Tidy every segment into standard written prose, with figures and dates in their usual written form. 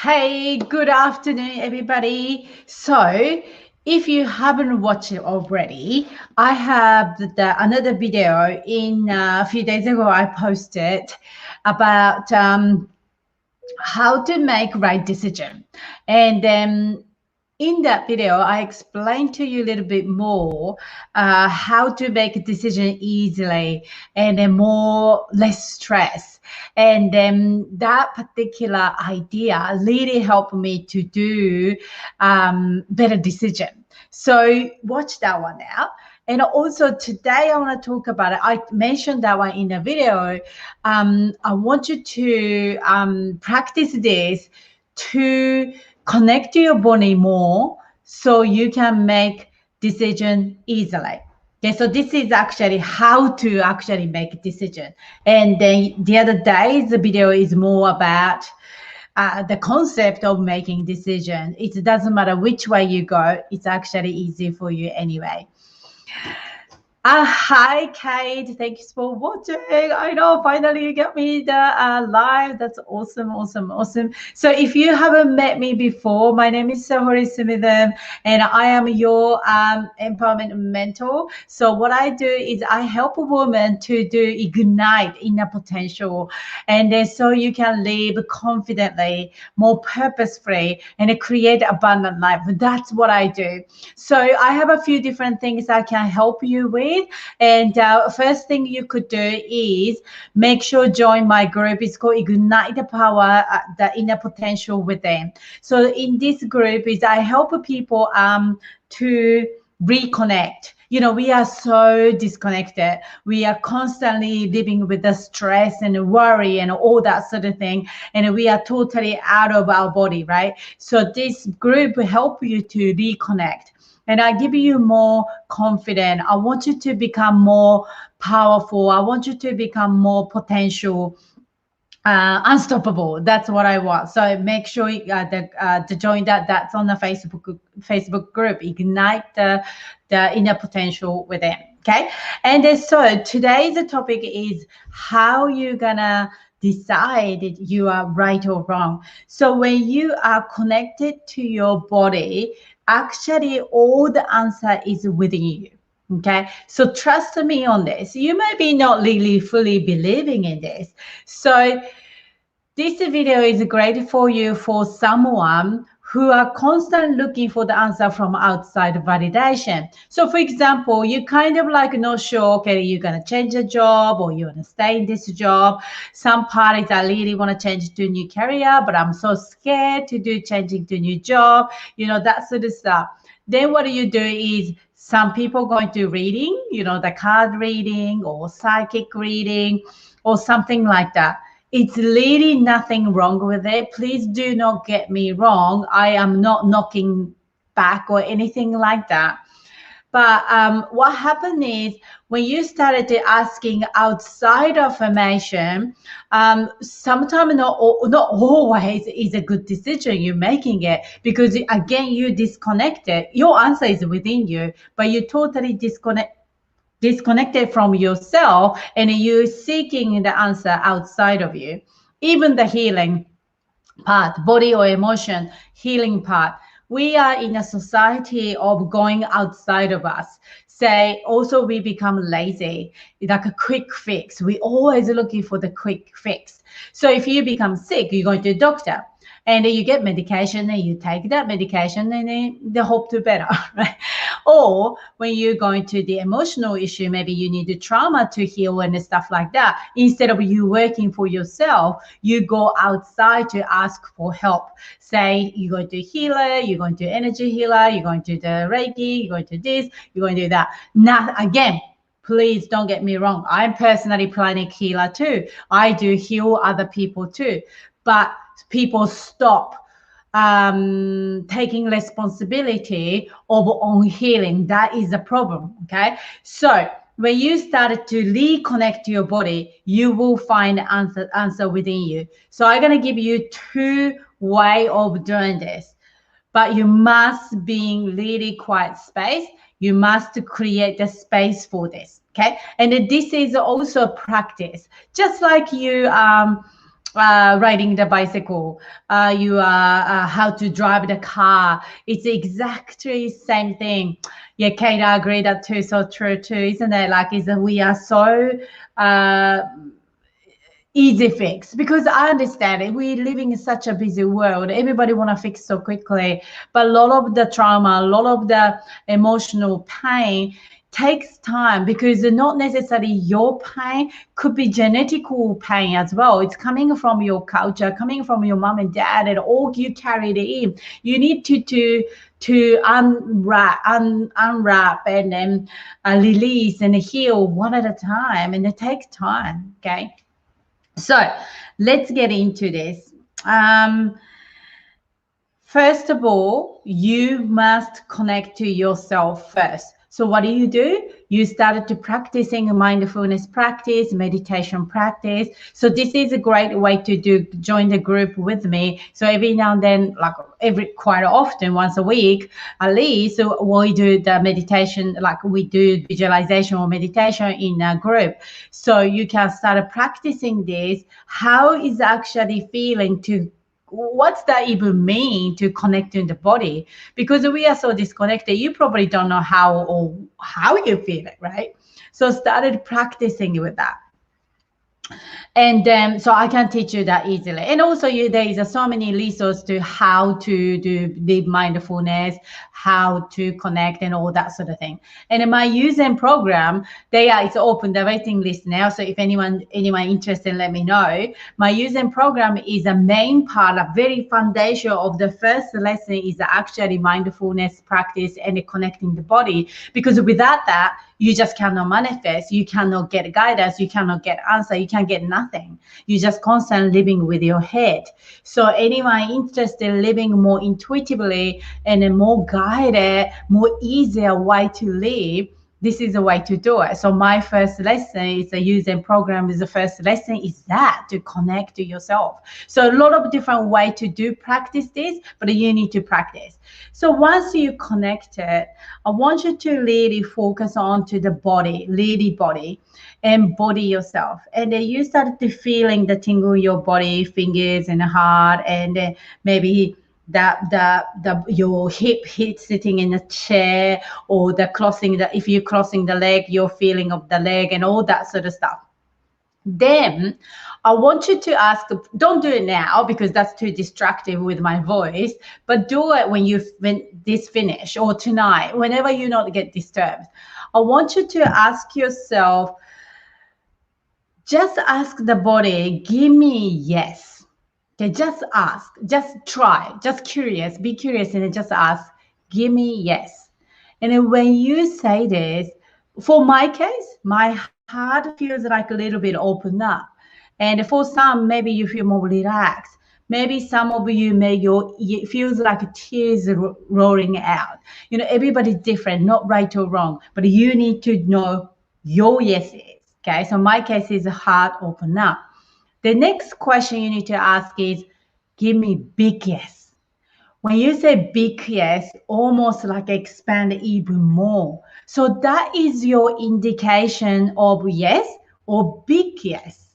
Hey, good afternoon, everybody. So, if you haven't watched it already, I have another video in a few days ago. I posted about how to make right decision, and then in that video, I explained to you a little bit more how to make a decision easily and then more less stress. And then that particular idea really helped me to do better decision. So watch that one now. And also today I want to talk about it. I mentioned that one in the video. I want you to practice this to connect to your body more so you can make decision easily. Okay, so this is actually how to actually make a decision. And then the other day, the video is more about the concept of making decision. It doesn't matter which way you go. It's actually easy for you anyway. Hi, Kate. Thanks for watching. I know finally you got me the live. That's awesome, awesome, awesome. So if you haven't met me before, my name is Sahori Sumidhan, and I am your empowerment mentor. So what I do is I help a woman to do ignite inner potential, and then so you can live confidently, more purposefully, and create abundant life. That's what I do. So I have a few different things I can help you with. And first thing you could do is make sure join my group. It's called Ignite the Power, the Inner Potential Within. So in this group is I help people to reconnect. You know, we are so disconnected. We are constantly living with the stress and worry and all that sort of thing. And we are totally out of our body, right? So this group will help you to reconnect. And I give you more confidence. I want you to become more powerful. I want you to become more potential, unstoppable. That's what I want. So make sure to join that. That's on the Facebook group. Ignite the inner potential within. Okay. And so today's topic is how you're gonna decide if you are right or wrong. So when you are connected to your body, actually all the answer is within you. Okay, so trust me on this. You may be not really fully believing in this. So this video is great for you for someone who are constantly looking for the answer from outside validation. So for example, you kind of like not sure, okay, you're going to change the job or you want to stay in this job. Some parties I really want to change to a new career, but I'm so scared to do changing to a new job, you know, that sort of stuff. Then what you do is some people going to reading, you know, the card reading or psychic reading or something like that. It's really nothing wrong with it. Please do not get me wrong. I am not knocking back or anything like that. But what happened is when you started asking outside affirmation, sometimes not always is a good decision you're making it because again you disconnected. Your answer is within you, but you totally disconnected from yourself and you're seeking the answer outside of you. Even the healing part, body or emotion, healing part. We are in a society of going outside of us. Say also we become lazy, like a quick fix. We always looking for the quick fix. So if you become sick, you go to the doctor and you get medication and you take that medication and then they hope to better, right? Or when you're going to the emotional issue, maybe you need the trauma to heal and stuff like that. Instead of you working for yourself, you go outside to ask for help. Say you're going to healer, you're going to energy healer, you're going to the Reiki, you're going to this, you're going to do that. Now, again, please don't get me wrong. I'm personally pranic healer too. I do heal other people too. But people stop taking responsibility of own healing. That is a problem. Okay, so when you start to reconnect to your body, you will find answer within you. So I'm gonna give you two way of doing this, but you must be in really quiet space. You must create the space for this. Okay, and this is also practice, just like you riding the bicycle, you are how to drive the car. It's exactly same thing. Yeah, Kate, I agree that too. So true too, isn't it? Like, is that we are so easy fix, because I understand it. We're living in such a busy world. Everybody want to fix so quickly, but a lot of the trauma, a lot of the emotional pain takes time, because not necessarily your pain, could be genetical pain as well. It's coming from your culture, coming from your mom and dad, and all you carried in. You need to unwrap and then release and heal one at a time, and it takes time. Okay. So let's get into this. First of all, you must connect to yourself first. So what do? You started to practicing a mindfulness practice, meditation practice. So this is a great way to join the group with me. So every now and then, like quite often, once a week at least, so we do the meditation, like we do visualization or meditation in a group. So you can start practicing this. How is actually feeling to, what's that even mean to connect in the body? Because we are so disconnected, you probably don't know how you feel it, right? So started practicing with that. And then, so I can teach you that easily. And also there is so many resources to how to do the mindfulness, how to connect and all that sort of thing. And in my using program, it's open the waiting list now. So if anyone interested, let me know. My using program is a main part, a very foundation of the first lesson is actually mindfulness practice and connecting the body. Because without that, you just cannot manifest, you cannot get guidance, you cannot get answer, you can't get nothing. You just constantly living with your head. So anyone interested in living more intuitively and a more guided, more easier way to live, this is the way to do it. So my first lesson is a using program is the first lesson is that to connect to yourself. So a lot of different way to practice this, but you need to practice. So once you connect it, I want you to really focus on to the body, really body, and body yourself. And then you start to feeling the tingle in your body, fingers and heart, and then maybe your hip sitting in a chair, or if you're crossing the leg, your feeling of the leg and all that sort of stuff. Then I want you to ask, don't do it now because that's too distractive with my voice, but do it when this finish, or tonight, whenever you not get disturbed. I want you to ask yourself, just ask the body, give me yes. Okay, just ask, just try, just curious, be curious, and just ask, give me yes. And then when you say this, for my case, my heart feels like a little bit open up. And for some, maybe you feel more relaxed. Maybe some of you it feels like tears rolling out. You know, everybody's different, not right or wrong, but you need to know your yeses. Okay, so my case is heart open up. The next question you need to ask is, give me big yes. When you say big yes, almost like expand even more. So that is your indication of yes or big yes.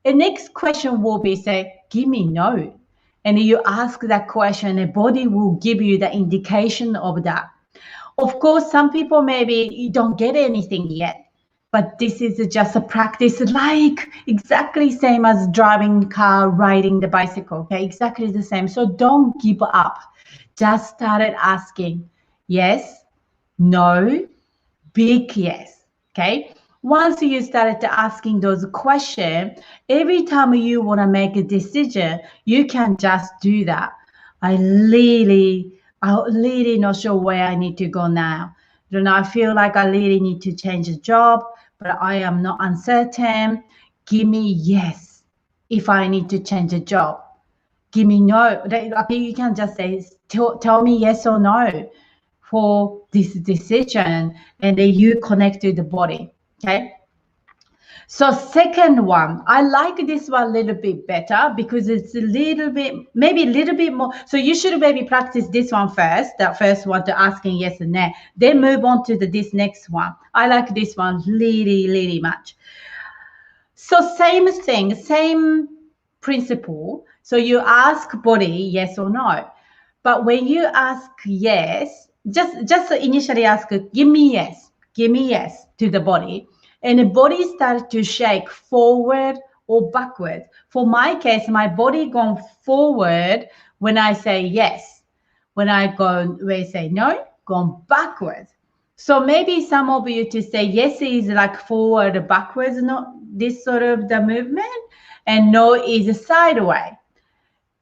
The next question will be, say, give me no. And you ask that question, the body will give you the indication of that. Of course, some people maybe you don't get anything yet. But this is just a practice, like exactly same as driving car, riding the bicycle. Okay, exactly the same. So don't give up. Just started asking yes, no, big yes. Okay. Once you started asking those questions, every time you want to make a decision, you can just do that. I'm really not sure where I need to go now. You know, I feel like I really need to change a job, but I am not uncertain. Give me yes if I need to change a job. Give me no. Okay, you can just say, tell me yes or no for this decision, and then you connect to the body. Okay. So second one, I like this one a little bit better because it's maybe a little bit more. So you should maybe practice this one first, that first one to asking yes and no. Then move on to this next one. I like this one really, really much. So same thing, same principle. So you ask body yes or no. But when you ask yes, just initially ask, give me yes to the body. And the body started to shake forward or backward. For my case, my body gone forward when I say yes. When I say no, gone backwards. So maybe some of you to say yes is like forward or backwards, not this sort of the movement, and no is sideways.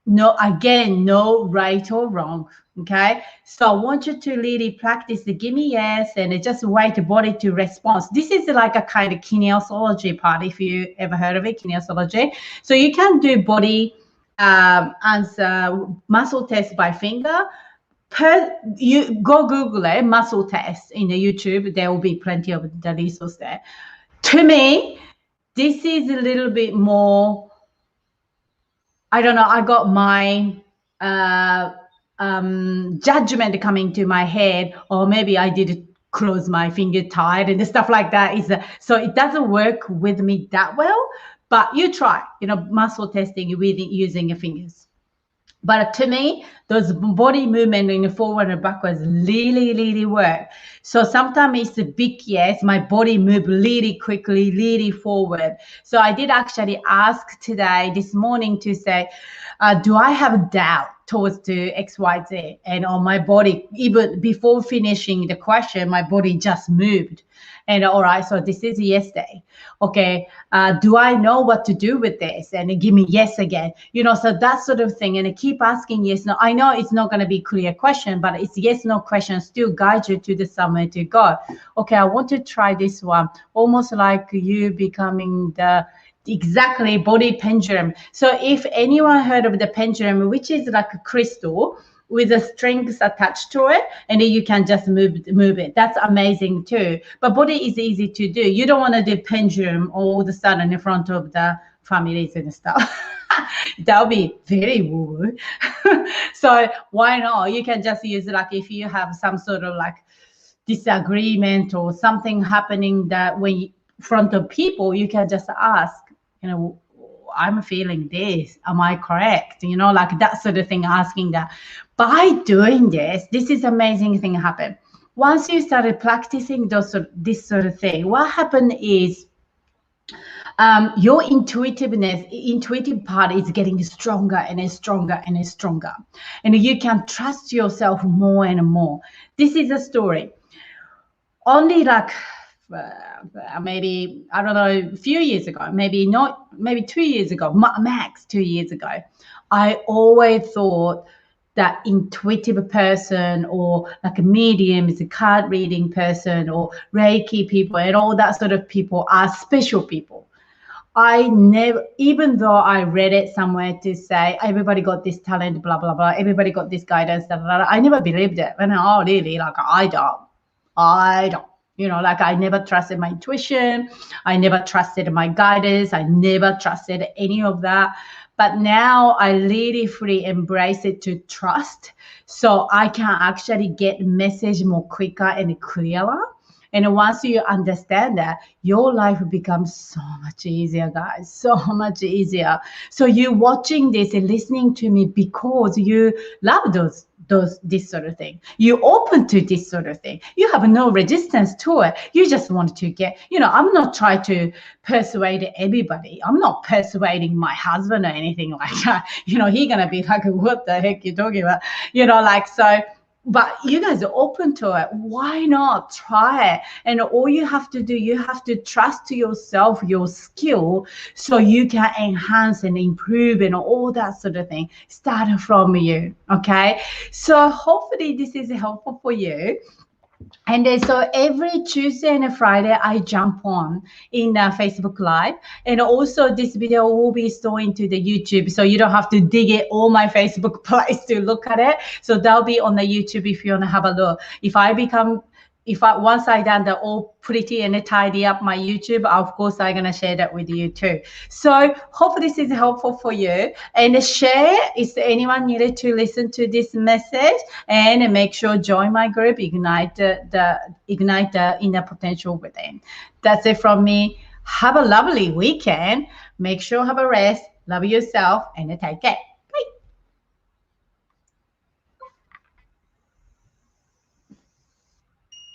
No, again, no right or wrong. Okay. So I want you to really practice the give me yes and just wait the body to respond. This is like a kind of kinesiology part, if you ever heard of it, kinesiology. So you can do body answer muscle test by finger. You go Google it, muscle test in the YouTube. There will be plenty of the resource there. To me, this is a little bit more, I don't know, I got my judgment coming to my head, or maybe I did close my finger tight and stuff like that. So it doesn't work with me that well, but you try, muscle testing with using your fingers. But to me, those body movement in the forward and backwards really work. So sometimes it's a big yes, my body move really quickly, really forward. So I did actually ask this morning to say, do I have doubt towards the XYZ? And on my body, even before finishing the question, my body just moved. And all right, so this is yes day. Okay, do I know what to do with this? And give me yes again. So that sort of thing. And I keep asking yes, no. I know it's not going to be a clear question, but it's yes, no question still guide you to the somewhere to go. Okay, I want to try this one. Almost like you becoming the exactly body pendulum. So if anyone heard of the pendulum, which is like a crystal with the strings attached to it, and then you can just move it. That's amazing too. But body is easy to do. You don't want to do pendulum all of a sudden in front of the families and stuff. That'll be very woo-woo. So why not? You can just use like if you have some sort of like disagreement or something happening that when in front of people, you can just ask, I'm feeling this. Am I correct? Like that sort of thing, asking that. By doing this is amazing thing happen. Once you started practicing this sort of thing, what happened is your intuitive part is getting stronger and stronger and stronger. And you can trust yourself more and more. This is a story. Only like maybe, I don't know, a few years ago, maybe 2 years ago, max 2 years ago, I always thought that intuitive person or like a medium is a card reading person or Reiki people and all that sort of people are special people. I never, even though I read it somewhere to say everybody got this talent, blah, blah, blah, everybody got this guidance, blah, blah, blah, I never believed it. And really, like I don't. Like I never trusted my intuition. I never trusted my guidance. I never trusted any of that. But now I really fully embrace it to trust. So I can actually get message more quicker and clearer. And once you understand that, your life becomes so much easier, guys, so much easier. So you're watching this and listening to me because you love this sort of thing. You're open to this sort of thing. You have no resistance to it. You just want to get, I'm not trying to persuade everybody. I'm not persuading my husband or anything like that. He's going to be like, what the heck you talking about? So. But you guys are open to it. Why not try it? And all you have to do, you have to trust yourself, your skill, so you can enhance and improve and all that sort of thing. Start from you, okay? So hopefully this is helpful for you. And then so every Tuesday and Friday, I jump on in Facebook Live. And also this video will be stored into the YouTube. So you don't have to dig it all my Facebook place to look at it. So that'll be on the YouTube if you want to have a look. Once I done the all pretty and tidy up my YouTube, of course, I'm going to share that with you too. So hope this is helpful for you. And share, is anyone needed to listen to this message? And make sure join my group, Ignite the Inner Potential Within. That's it from me. Have a lovely weekend. Make sure have a rest. Love yourself and take care.